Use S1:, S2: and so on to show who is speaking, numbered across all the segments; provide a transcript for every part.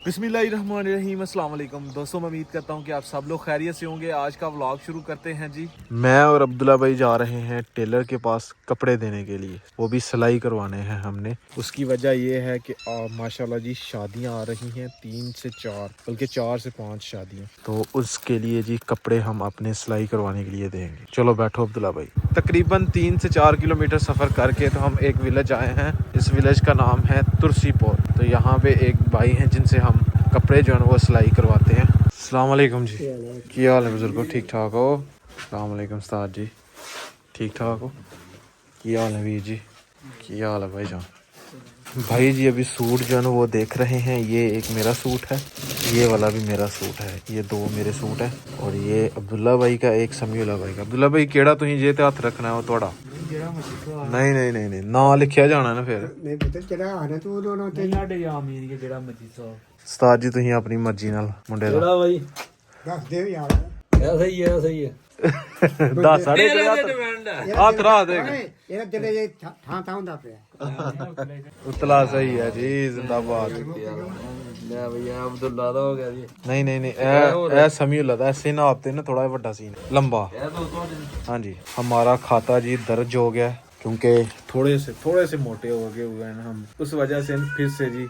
S1: बिस्मिल्लाहिर्रहमानिर्रहीम अस्सलाम वालेकुम दोस्तों, मैं उम्मीद करता हूँ कि आप सब लोग खैरियत से होंगे। आज का व्लॉग शुरू करते हैं जी। मैं और अब्दुल्ला भाई जा रहे हैं टेलर के पास कपड़े देने के लिए, वो भी सिलाई करवाने हैं हमने। उसकी वजह ये है कि माशाल्लाह जी शादियाँ आ रही हैं, 3 से 4 बल्कि 4 से 5 शादियाँ, तो उसके लिए जी कपड़े हम अपने सिलाई करवाने के लिए देंगे। चलो बैठो अब्दुल्ला भाई। तकरीबन 3 से 4 किलोमीटर सफ़र करके तो हम एक विलेज आए हैं। इस विलेज का नाम है तुर्सीपोर। तो यहाँ पे एक भाई हैं जिनसे हम कपड़े जो है वो सिलाई करवाते हैं। अस्सलाम वालेकुम जी, क्या हाल है बुजुर्गो? ठीक ठाक हो? अस्सलाम वालेकुम उस्ताद जी, ठीक ठाक हो? क्या हाल है वीर जी, क्या हाल है भाई जान? भाई जी अभी सूट जो है ना वो देख रहे हैं। ये एक मेरा सूट है, ये वाला भी मेरा सूट है, ये 2 मेरे सूट है। और ये अब्दुल्ला भाई का, एक समीउल्ला भाई का। अब्दुल्ला भाई केड़ा तुसीं जे ते हत्थ रखना है थोड़ा? नहीं नहीं नहीं नहीं, ना लिखिया जाना ना फिर।
S2: नहीं पता चला आना तू दोनों ते
S3: ਸਾਡੇ ਆਮ ਏਰੀਆ ਜਿਹੜਾ ਮਰਜੀ ਸੋ
S1: उस्ताद जी तुसीं अपनी मर्जी नाल मुंडे दा
S3: ਜਿਹੜਾ ਬਾਈ
S2: दस दे यार
S3: ਇਹ ਸਹੀ ਹੈ
S1: दस साढ़े हथ रहा देख
S2: ਇਹਦਾ ਜਿਹੜੇ ਜੇ ਥਾਂ ਥਾਂ ਹੁੰਦਾ ਪਿਆ
S1: उतला सही है जी, जिंदाबाद।
S3: ਲੈ ਬਈ ਇਹ ਅਬਦੁੱਲਾ ਦਾ ਹੋ ਗਿਆ ਜੀ
S1: नहीं नहीं नहीं, ए समीउल्ला दा ऐसे नाप ते ना थोड़ा बड़ा सीन लंबा।
S3: ਇਹ ਤੋਂ ਤੁਹਾਡੇ
S1: हाँ जी, हमारा खाता जी दर्ज हो गया है क्योंकि थोड़े से मोटे हो गए हुए हैं हम। उस वजह से फिर से जी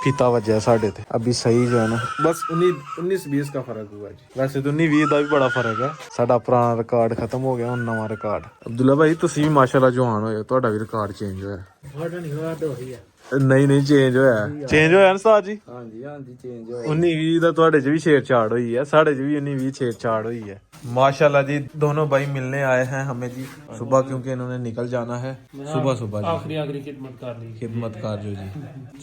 S1: फीता वजह साढ़े थे। अभी सही जो है ना बस 19-20 का फर्क हुआ है जी। वैसे तो 19-20 का भी बड़ा फर्क है। साडा पुराना रिकॉर्ड खत्म हो गया, हुण नवा रिकॉर्ड। अब्दुल्ला भाई तुसी भी माशाल्लाह जवान होए, तुहाडा भी रिकॉर्ड चेंज होया।
S3: ਤੁਹਾਡਾ ਨਹੀਂ ਹੋਇਆ ਤਾਂ ਉਹੀ ਆ
S1: नहीं नहीं चेंज होया ना साहब जी।
S3: ਹਾਂਜੀ ਚੇਂਜ ਹੋਇਆ
S1: 19-20 ਦਾ ਤੁਹਾਡੇ 'ਚ ਵੀ ਛੇੜछाड़ हुई है, साढ़े 'ਚ भी 19-20 छेड़छाड़ हुई है। माशाल्लाह जी दोनों भाई मिलने आए हैं हमें जी सुबह, क्योंकि इन्होंने निकल जाना है सुबह सुबह जी।
S3: ਆਖਰੀ ਖਿਦਮਤ ਕਰ ਲਈ
S1: खिदमत कार जो जी।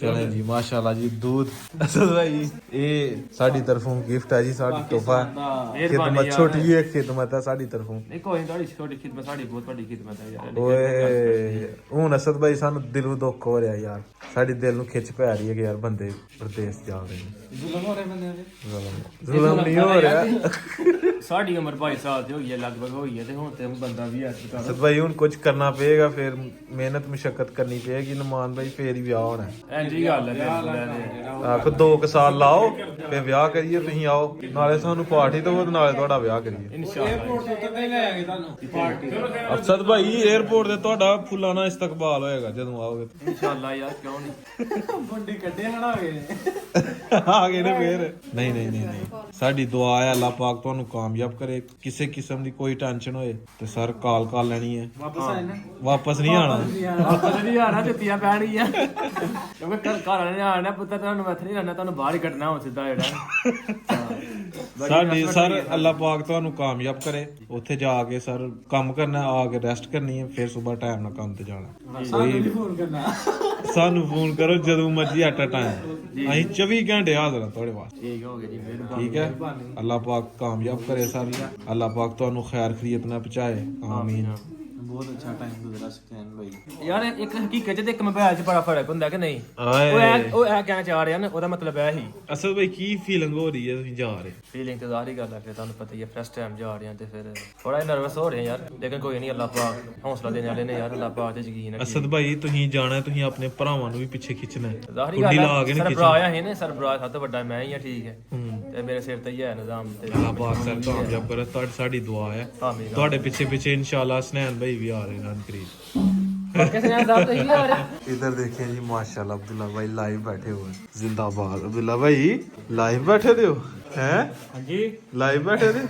S1: चलें जी माशाल्लाह जी। दूध असद भाई ये साड़ी तरफों गिफ्ट है जी, साड़ी तोहफा है। खिदमत छोटी है, खिदमत है साड़ी तरफों।
S3: ਨਹੀਂ ਕੋਈ ਤੁਹਾਡੀ ਛੋਟੀ ਖਿਦਮਤ ਸਾਡੀ ਬਹੁਤ ਵੱਡੀ ਖਿਦਮਤ ਹੈ ਯਾਰ
S1: ਓਏ ਹੁਣ ਅਸਦ ਭਾਈ ਸਾਨੂੰ ਦਿਲੋਂ ਦੁੱਖ ਹੋ ਰਿਹਾ ਯਾਰ, ਸਾਡੀ ਦਿਲ ਨੂੰ ਖਿੱਚ ਪੈ ਰਹੀ ਹੈ ਕਿ ਯਾਰ ਬੰਦੇ ਪ੍ਰਦੇਸ਼ ਜਾ ਰਹੇ ਨੇ।
S3: ਜ਼ੁਲਮ ਹੋ ਰਿਹਾ ਬੰਦਿਆਂ ਤੇ
S1: ਜ਼ੁਲਮ ਨਹੀਂ ਹੋ ਰਿਹਾ
S3: ਸਾਡੀ ਉਮਰ 22 ਸਾਲ ਦੀ ਹੋਈ ਹੈ ਲਗਭਗ ਹੋਈ ਹੈ ਤੇ ਹੁਣ ਤੇ ਬੰਦਾ ਵੀ ਹੈ
S1: ਅਸਦ ਭਾਈ ਹੁਣ ਕੁਝ ਕਰਨਾ ਪਏਗਾ, ਫਿਰ ਮਿਹਨਤ ਮੁਸ਼ੱਕਤ ਕਰਨੀ ਪਏਗੀ ਨਮਾਨ ਭਾਈ, ਫੇਰ ਹੀ ਵਿਆਹ ਹੋਣਾ ਹੈ।
S3: ਇੰਜੀ ਗੱਲ ਹੈ
S1: ਆਖੋ 2 ਸਾਲ ਲਾਓ ਫਿਰ ਵਿਆਹ ਕਰੀਏ, ਤੁਸੀਂ ਆਓ ਨਾਲੇ ਸਾਨੂੰ ਪਾਰਟੀ ਦਿਓ ਤੇ ਨਾਲੇ ਤੁਹਾਡਾ ਵਿਆਹ ਕਰੀਏ ਅਸਦ ਭਾਈ। 에어ਪੋਰਟ ਤੇ ਤੁਹਾਡਾ ਫੁੱਲਾਂ ਨਾਲ ਇਸਤਕਬਾਲ ਹੋਏਗਾ ਜਦੋਂ ਆਓਗੇ।
S3: ਇਨਸ਼ਾਅੱਲਾ ਯਾਰ ਕਿਉਂ ਨਹੀਂ ਮੁੰਡੇ ਕੱਢੇ ਹਣਾ ਗਏ ਨੇ
S1: ਆ ਗਏ ਨੇ ਫੇਰ। ਨਹੀਂ ਨਹੀਂ ਨਹੀਂ ਨਹੀਂ, ਸਾਡੀ ਦੁਆ ਹੈ ਅੱਲਾਹ ਪਾਕ ਤੁਹਾਨੂੰ ਕਾਮਯਾਬ ਕਰੇ। ਕਿਸੇ ਕਿਸਮ ਦੀ ਕੋਈ ਟੈਨਸ਼ਨ ਹੋਏ ਤੇ ਸਰ ਕਾਲ ਲੈਣੀ ਹੈ। ਵਾਪਸ ਨਹੀਂ ਆਣਾ
S3: ਆਪਾਂ ਨਹੀਂ ਆਣਾ, ਜੁੱਤੀਆਂ ਪੈਣਗੀਆਂ ਕਿਉਂਕਿ ਘਰ ਵਾਲੇ ਨੇ ਆਣਾ ਪੁੱਤਰ, ਤੁਹਾਨੂੰ ਇੱਥੇ ਨਹੀਂ ਰਹਿਣਾ, ਤੁਹਾਨੂੰ ਬਾਹਰ ਹੀ ਕੱਢਣਾ ਹੋ ਸਿੱਧਾ ਜਿਹੜਾ
S1: ਸਾਡੀ ਸਰ ਅੱਲਾਹ ਪਾਕ ਤੁਹਾਨੂੰ ਕਾਮਯਾਬ ਕਰੇ। ਉੱਥੇ ਜਾ ਕੇ ਸਰ ਕੰਮ ਕਰਨਾ, ਆ ਕੇ ਰੈਸਟ ਕਰਨੀ ਹੈ, ਫਿਰ ਸਵੇਰ ਟਾਈਮ ਨਾਲ ਕੰਮ ਤੇ ਜਾਣਾ। ਸਾਨੂੰ ਫੋਨ ਕਰੋ ਜਦੋਂ ਮਰਜ਼ੀ ਐਟ ਅ ਟਾਈਮ, ਅਸੀਂ 24 ਘੰਟੇ ਹਾਜ਼ਰ ਹਾਂ ਤੁਹਾਡੇ ਵਾਸਤੇ।
S3: ਠੀਕ ਹੋ ਗਿਆ ਜੀ, ਮਿਹਰਬਾਨੀ।
S1: ठीक है, अल्लाह पाक कामयाब करे सर, अल्लाह पाक ਤੁਹਾਨੂੰ खैर खरीत ना पहुंचाए, आमीन।
S3: ਬਹੁਤ ਅੱਛਾ ਟਾਈਮ ਗੁਜ਼ਰਾ ਸਕੈਨ ਭਾਈ। ਯਾਰ ਇੱਕ ਹਕੀਕਤ ਚ ਤੇ ਇੱਕ ਮੋਬਾਈਲ ਚ ਬੜਾ ਫਰਕ ਹੁੰਦਾ ਕਿ ਨਹੀਂ? ਉਹ ਇਹ ਕਹਿਣਾ ਚਾਹ ਰਿਹਾ ਨਾ, ਉਹਦਾ ਮਤਲਬ ਇਹ ਹੀ।
S1: ਅਸਲ ਵਿੱਚ ਕੀ ਫੀਲਿੰਗ ਹੋ ਰਹੀ ਹੈ ਤੁਸੀਂ ਜਾ ਰਹੇ?
S3: ਫੀਲਿੰਗ ਤੇ ਜ਼ਾਹਰੀ ਗੱਲ ਹੈ, ਫਿਰ ਤੁਹਾਨੂੰ ਪਤਾ ਹੀ ਹੈ ਫਸਟ ਟਾਈਮ ਜਾ ਰਹੇ ਹਾਂ ਤੇ ਫਿਰ ਥੋੜਾ ਜਿਹਾ ਨਰਵਸ ਹੋ ਰਹੇ ਯਾਰ, ਲੇਕਿਨ ਕੋਈ ਨਹੀਂ, ਅੱਲਾਹ ਪਾਕ ਹੌਸਲਾ ਦੇਣ ਵਾਲੇ ਨੇ ਯਾਰ, ਅੱਲਾਹ ਪਾਕ ਤੇ ਯਕੀਨ ਹੈ।
S1: ਅਸਦ ਭਾਈ ਤੁਸੀਂ ਜਾਣਾ, ਤੁਸੀਂ ਆਪਣੇ ਭਰਾਵਾਂ ਨੂੰ ਵੀ ਪਿੱਛੇ ਖਿੱਚਣਾ ਹੈ।
S3: ਜ਼ਾਹਰੀ ਗੱਲ ਹੈ, ਸਰਬਰਾਹ ਹੈ ਨੇ, ਸਰਬਰਾਹ ਸਭ ਤੋਂ ਵੱਡਾ ਮੈਂ ਹੀ ਆ, ਠੀਕ ਹੈ, ਤੇ ਮੇਰੇ ਸਿਰ ਤੇ ਹੀ ਹੈ ਨਿਜ਼ਾਮ ਤੇ।
S1: ਅੱਲਾਹ ਪਾਕ ਸਰ ਕਾਮਯਾਬ ਕਰੇ, ਤੁਹਾਡੀ ਸਾਡੀ ਦੁਆ ਹੈ। ਤੁਹਾਡੇ ਪਿੱਛੇ ਇਨਸ਼ਾਅੱਲਾ ਹਸਨੈਨ ਭਾਈ ਵੀ ਆ ਰਹੇ ਨੇ ਕਰੀਬ। इधर देखिए जी माशाल्लाह अब्दुल्ला भाई लाइव बैठे हुए हैं, जिंदाबाद। अब्दुल्ला भाई लाइव बैठे थे हो हैं?
S3: हाँ जी
S1: लाइव बैठे थे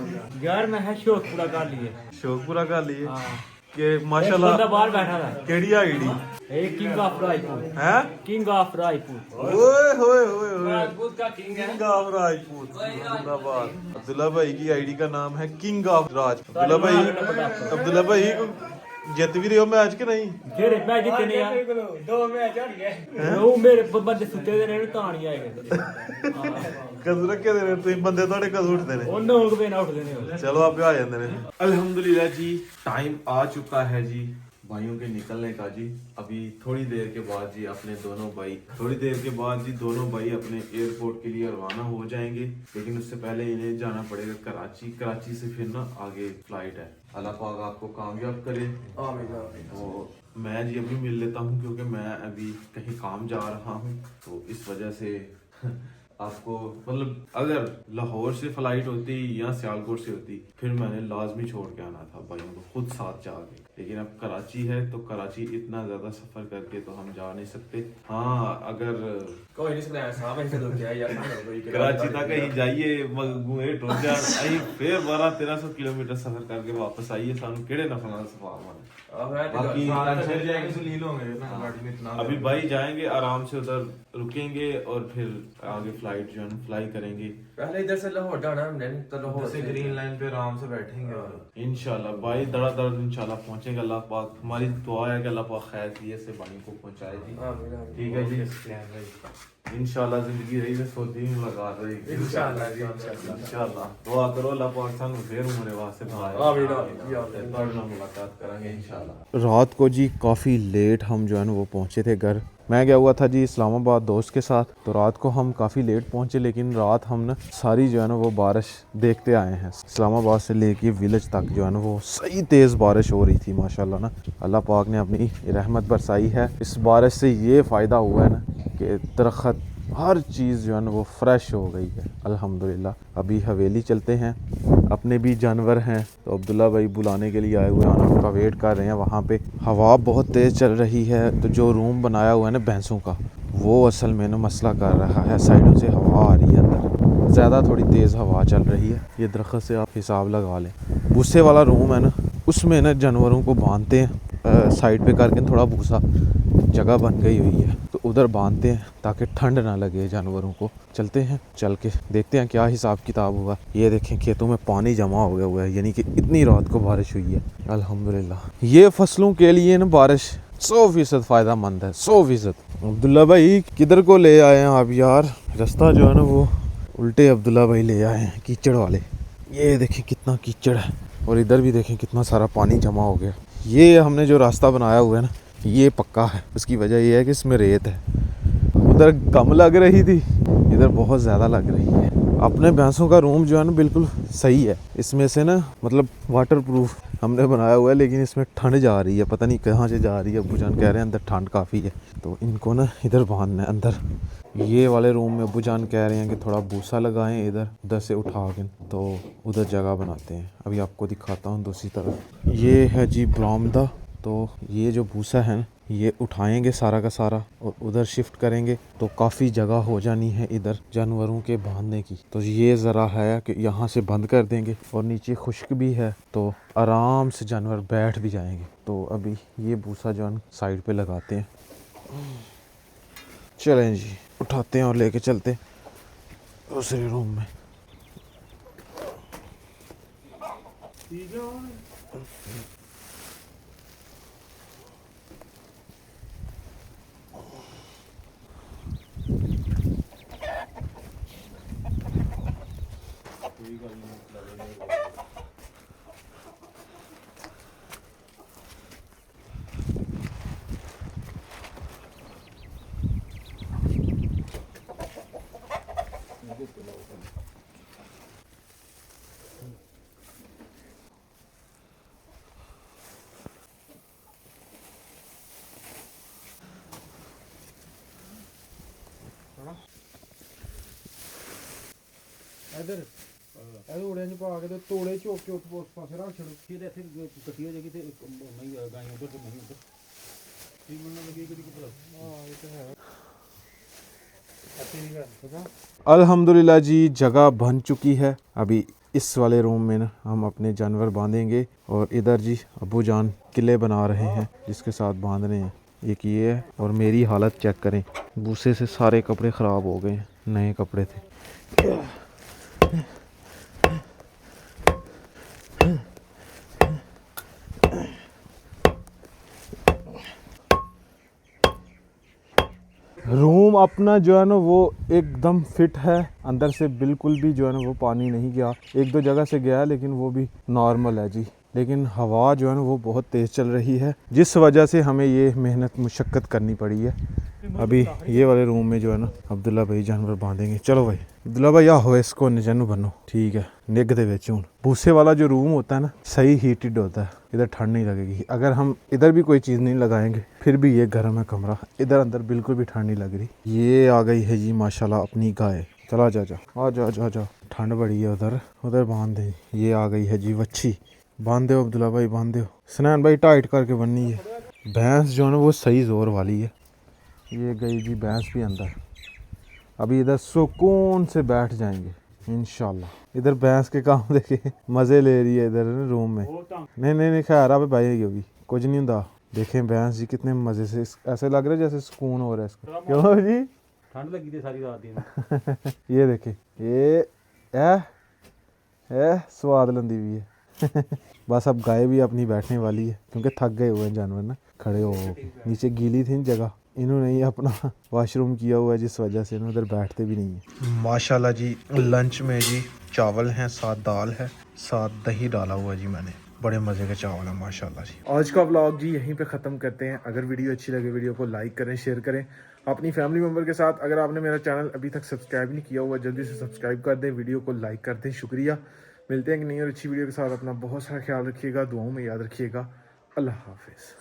S3: यार, मैं है शौक पूरा कर लिए,
S1: शौक पूरा कर लिए कि माशाल्लाह।
S3: बंदा बाहर बैठा था,
S1: केड़ी आईडी
S3: ए किंग ऑफ रायपुर
S1: हैं?
S3: किंग ऑफ रायपुर,
S1: ओए होए होए होए,
S3: राजपूत का किंग है।
S1: किंग ऑफ राजपूत, जिंदाबाद। अब्दुल्ला भाई की आईडी का नाम है किंग ऑफ राज। अब्दुल्ला भाई जित भी रहे हो मैच के नहीं?
S3: जेड़े मैच जितने ने यार 2 मैच हार गए, वो मेरे बंदे सुते दे ने, तां नहीं आए
S1: कदू रखे दे तुम बंदे थोड़े कदू उठते ने?
S3: ਉਹ 9 ਵਜੇ ਨਾ ਉੱਠਦੇ ਨੇ।
S1: चलो आप आ जाते हैं। अल्हम्दुलिल्लाह जी टाइम आ चुका है जी भाइयों के निकलने का जी। अभी थोड़ी देर के बाद जी अपने दोनों भाई अपने एयरपोर्ट के लिए रवाना हो जाएंगे, लेकिन उससे पहले इन्हें जाना पड़ेगा कराची से फिर ना आगे फ्लाइट है। अल्लाह पाक आपको कामयाब करे। तो मैं जी अभी मिल लेता हूँ क्योंकि मैं अभी कहीं काम जा रहा हूँ, तो इस वजह से आपको मतलब अगर लाहौर से फ्लाइट होती या सियालकोट से होती फिर मैंने लाजमी छोड़ के आना था भाइयों को खुद साथ जाके, लेकिन अब कराची है तो कराची इतना ज्यादा सफर करके तो हम जा नहीं सकते। हाँ अगर
S3: कोई नहीं सकता साहब ऐसे तो क्या यार
S1: कराची तक कहीं जाइए मगुए टुट जान अहीं फिर 1200-1300 किलोमीटर सफर करके वापस आइए सानू केड़े नफल नाल सफर माने। बाकी टेंशन जाएंगे अभी भाई जाएंगे आराम से उधर रुकेंगे और फिर आगे फ्लाइट जो है फ्लाई करेंगे।
S3: पहले इधर से लाहौर जाना हमने तो लाहौर
S4: से ग्रीन लाइन पे आराम से बैठेंगे और
S1: इंशाल्लाह भाई धड़ाधड़ इंशाल्लाह पहुंचेंगे। अल्लाह पाक हमारी दुआ है कि अल्लाह पाक खैर से भाई को पहुंचाए जी। ठीक है जी इंशाल्लाह जिंदगी रही तो सोती ही मुलाकात रही इंशाल्लाह दुआ करो अल्लाह पाक सानू फिर उम्र वास्ते मुलाकात करेंगे इंशाल्लाह। रात को जी काफ़ी लेट हम जो है ना वो पहुंचे थे घर। मैं गया हुआ था जी इस्लामाबाद दोस्त के साथ, तो रात को हम काफ़ी लेट पहुंचे, लेकिन रात हम ना सारी जो है ना वो बारिश देखते आए हैं। इस्लामाबाद से लेके विलेज तक जो है ना वो सही तेज़ बारिश हो रही थी माशाल्लाह ना। अल्लाह पाक ने अपनी रहमत बरसाई है। इस बारिश से ये फ़ायदा हुआ है ना कि दरख्त हर चीज़ जो है ना वो फ्रेश हो गई है अल्हम्दुलिल्लाह। अभी हवेली चलते हैं, अपने भी जानवर हैं तो अब्दुल्ला भाई बुलाने के लिए आए हुए हैं, उनका वेट कर रहे हैं। वहाँ पे हवा बहुत तेज़ चल रही है, तो जो रूम बनाया हुआ है ना भैंसों का वो असल में ना मसला कर रहा है। साइडों से हवा आ रही है अंदर, ज़्यादा थोड़ी तेज़ हवा चल रही है। ये दरख्त से आप हिसाब लगा लें। भूसे वाला रूम है ना उसमें ना जानवरों को बांधते हैं, साइड पे करके थोड़ा भूसा जगह बन गई हुई है तो उधर बांधते हैं ताकि ठंड ना लगे जानवरों को। चलते हैं, चल के देखते हैं क्या हिसाब किताब हुआ। ये देखें खेतों में पानी जमा हो गया हुआ है, यानी कि इतनी रात को बारिश हुई है अल्हम्दुलिल्लाह। ये फसलों के लिए ना बारिश 100% फ़ायदा मंद है, 100%। अब्दुल्ला भाई किधर को ले आए हैं आप यार? रास्ता जो है ना वो उल्टे अब्दुल्ला भाई ले आए हैं कीचड़ वाले। ये देखें कितना कीचड़ है और इधर भी देखें कितना सारा पानी जमा हो गया। ये हमने जो रास्ता बनाया हुआ है ना ये पक्का है, उसकी वजह ये है कि इसमें रेत है। उधर कम लग रही थी, इधर बहुत ज़्यादा लग रही है। अपने भैंसों का रूम जो है ना बिल्कुल सही है, इसमें से ना मतलब वाटर प्रूफ हमने बनाया हुआ है, लेकिन इसमें ठंड जा रही है, पता नहीं कहाँ से जा रही है। अब्बू जान कह रहे हैं अंदर ठंड काफ़ी है तो इनको ना इधर बांधना है अंदर। ये वाले रूम में अब्बू जान कह रहे हैं कि थोड़ा भूसा लगाएं इधर उधर से उठा के, तो उधर जगह बनाते हैं। अभी आपको दिखाता हूँ दूसरी तरफ। ये है जी बरामदा, तो ये जो भूसा है ना ये उठाएंगे सारा का सारा और उधर शिफ्ट करेंगे तो काफ़ी जगह हो जानी है इधर जानवरों के बांधने की। तो ये ज़रा है कि यहाँ से बंद कर देंगे और नीचे खुश्क भी है तो आराम से जानवर बैठ भी जाएंगे। तो अभी ये भूसा जो है साइड पे लगाते हैं। चलें जी उठाते हैं और लेके चलते हैं दूसरे रूम में।
S2: इधर उड़े च पा के ते तोड़े चुक के उस पासे रख छड़ो, फिर इत्थे कट्टी हो जाएगी ते मई गाय उधर ते मई उधर ठीक बनना लगी कदी को। हां ये तो है अच्छी नहीं कर
S1: अल्हम्दुलिल्लाह जी जगह बन चुकी है। अभी इस वाले रूम में ना हम अपने जानवर बांधेंगे और इधर जी अब्बू जान किले बना रहे हैं जिसके साथ बांधने हैं। एक ये है और मेरी हालत चेक करें, भूसे से सारे कपड़े ख़राब हो गए हैं, नए कपड़े थे। रूम अपना जो है ना वो एकदम फिट है, अंदर से बिल्कुल भी जो है ना वो पानी नहीं गया। एक दो जगह से गया लेकिन वो भी नॉर्मल है जी। लेकिन हवा जो है ना वो बहुत तेज़ चल रही है जिस वजह से हमें ये मेहनत मुशक्क़त करनी पड़ी है। अभी ये वाले रूम में जो है ना अब्दुल्ला भाई जानवर बांधेंगे। चलो भाई अब्दुल्ला भाई आओ इसको निजन बनो। ठीक है निग दे विच हुण भूसे वाला जो रूम होता है ना सही हीटेड होता है, इधर ठंड नहीं लगेगी। अगर हम इधर भी कोई चीज़ नहीं लगाएंगे फिर भी ये गर्म है कमरा, इधर अंदर बिल्कुल भी ठंड नहीं लग रही। ये आ गई है जी माशाल्लाह अपनी गाय, चला जा जा आ जा जा जा। ठंड बड़ी है उधर, उधर बांध दे। ये आ गई है जी वच्छी, बांध दो अब्दुल्ला भाई, बांध दो। सनैन भाई टाइट करके बननी है। भैंस जो है ना वो सही जोर वाली है। ये गई जी भैंस भी अंदर। अभी इधर सुकून से बैठ जाएंगे इंशाल्लाह। इधर भैंस के काम देखे मजे ले रही है इधर रूम में। नहीं नहीं नहीं खैर अब भाई अभी कुछ नहीं होता। देखें भैंस जी कितने मजे से, ऐसे लग रहा है जैसे सुकून हो रहा है इसको। क्यों जी?
S2: ठंड लगी थी सारी रात दिन।
S1: ये देखे ये स्वाद लंदी भी है। बस अब गाय भी अपनी बैठने वाली है क्योंकि थक गए हुए हैं जानवर ना, खड़े हो नीचे गीली थी जगह। इन्होंने ही अपना वॉशरूम किया हुआ है जिस वजह से इधर बैठते भी नहीं है। माशाल्लाह जी लंच में जी चावल हैं, साथ दाल है, साथ दही डाला हुआ जी मैंने। बड़े मज़े के चावल हैं माशाल्लाह जी। आज का व्लॉग जी यहीं पे ख़त्म करते हैं। अगर वीडियो अच्छी लगे वीडियो को लाइक करें, शेयर करें अपनी फैमिली मेम्बर के साथ। अगर आपने मेरा चैनल अभी तक सब्सक्राइब नहीं किया हुआ जल्दी से सब्सक्राइब कर दें, वीडियो को लाइक कर दें। शुक्रिया। मिलते हैं कि नई और अच्छी वीडियो के साथ। अपना बहुत सारा ख्याल रखिएगा, दुआओं में याद रखिएगा। अल्लाह हाफिज़।